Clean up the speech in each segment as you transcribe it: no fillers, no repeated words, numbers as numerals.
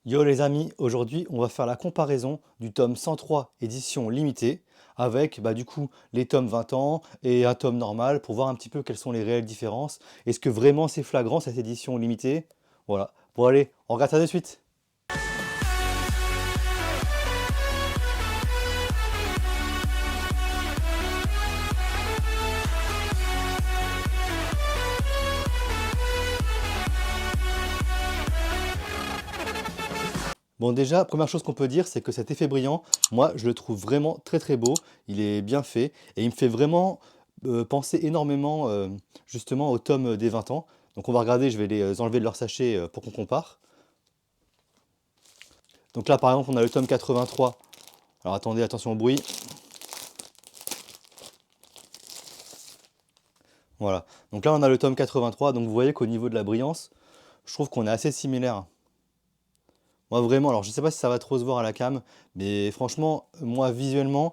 Yo les amis, aujourd'hui on va faire la comparaison du tome 103 édition limitée avec du coup les tomes 20 ans et un tome normal pour voir un petit peu quelles sont les réelles différences. Est-ce que vraiment c'est flagrant cette édition limitée? Voilà. Bon allez, on regarde ça de suite. Bon déjà, première chose qu'on peut dire, c'est que cet effet brillant, moi je le trouve vraiment très très beau, il est bien fait et il me fait vraiment penser énormément justement au tome des 20 ans. Donc on va regarder, je vais les enlever de leur sachet pour qu'on compare. Donc là par exemple on a le tome 83. Alors attendez, attention au bruit. Voilà. Donc là on a le tome 83, donc vous voyez qu'au niveau de la brillance, je trouve qu'on est assez similaire. Moi vraiment, alors je sais pas si ça va trop se voir à la cam, mais franchement, moi visuellement,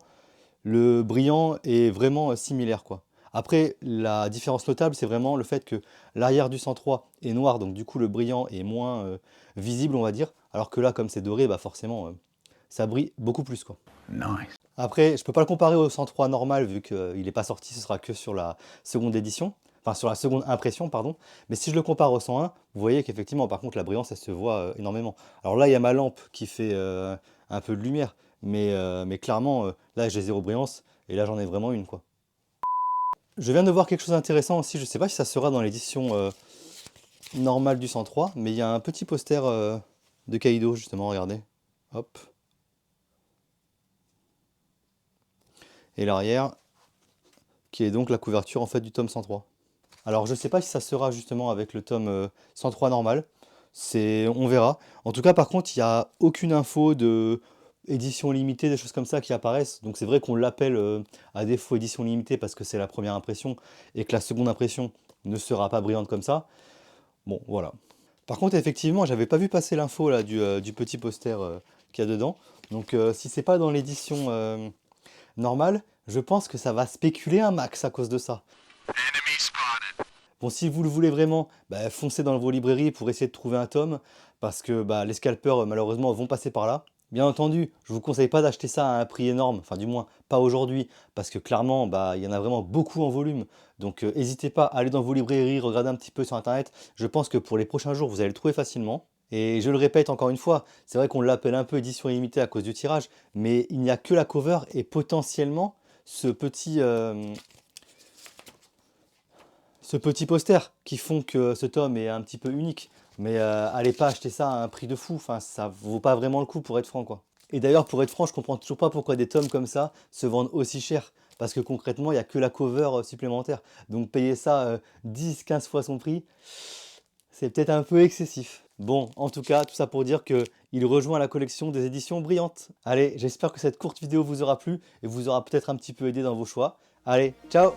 le brillant est vraiment similaire quoi. Après, la différence notable, c'est vraiment le fait que l'arrière du 103 est noir, donc du coup le brillant est moins visible, on va dire. Alors que là, comme c'est doré, bah forcément, ça brille beaucoup plus quoi. Nice. Après, je peux pas le comparer au 103 normal vu qu'il n'est pas sorti, ce sera que sur la seconde édition, enfin sur la seconde impression, pardon. Mais si je le compare au 101, vous voyez qu'effectivement, par contre, la brillance, elle se voit énormément. Alors là, il y a ma lampe qui fait un peu de lumière, mais clairement, là, j'ai zéro brillance, et là, j'en ai vraiment une, quoi. Je viens de voir quelque chose d'intéressant aussi, je sais pas si ça sera dans l'édition normale du 103, mais il y a un petit poster de Kaido, justement, regardez. Hop. Et l'arrière, qui est donc la couverture en fait du tome 103. Alors je sais pas si ça sera justement avec le tome 103 normal, on verra. En tout cas par contre il n'y a aucune info de édition limitée, des choses comme ça qui apparaissent. Donc c'est vrai qu'on l'appelle à défaut édition limitée parce que c'est la première impression et que la seconde impression ne sera pas brillante comme ça. Bon voilà. Par contre effectivement j'avais pas vu passer l'info là du petit poster qu'il y a dedans. Donc si c'est pas dans l'édition normale, je pense que ça va spéculer un max à cause de ça. Bon, si vous le voulez vraiment, foncez dans vos librairies pour essayer de trouver un tome, parce que les scalpers, malheureusement, vont passer par là. Bien entendu, je ne vous conseille pas d'acheter ça à un prix énorme, enfin du moins pas aujourd'hui, parce que clairement, il y en a vraiment beaucoup en volume. Donc n'hésitez pas à aller dans vos librairies, regarder un petit peu sur Internet. Je pense que pour les prochains jours, vous allez le trouver facilement. Et je le répète encore une fois, c'est vrai qu'on l'appelle un peu édition limitée à cause du tirage, mais il n'y a que la cover et potentiellement ce petit poster qui font que ce tome est un petit peu unique. Mais allez pas acheter ça à un prix de fou, enfin ça vaut pas vraiment le coup pour être franc quoi. Et d'ailleurs pour être franc, je comprends toujours pas pourquoi des tomes comme ça se vendent aussi cher. Parce que concrètement, il n'y a que la cover supplémentaire. Donc payer ça 10-15 fois son prix, c'est peut-être un peu excessif. Bon, en tout cas, tout ça pour dire que il rejoint la collection des éditions brillantes. Allez, j'espère que cette courte vidéo vous aura plu et vous aura peut-être un petit peu aidé dans vos choix. Allez, ciao!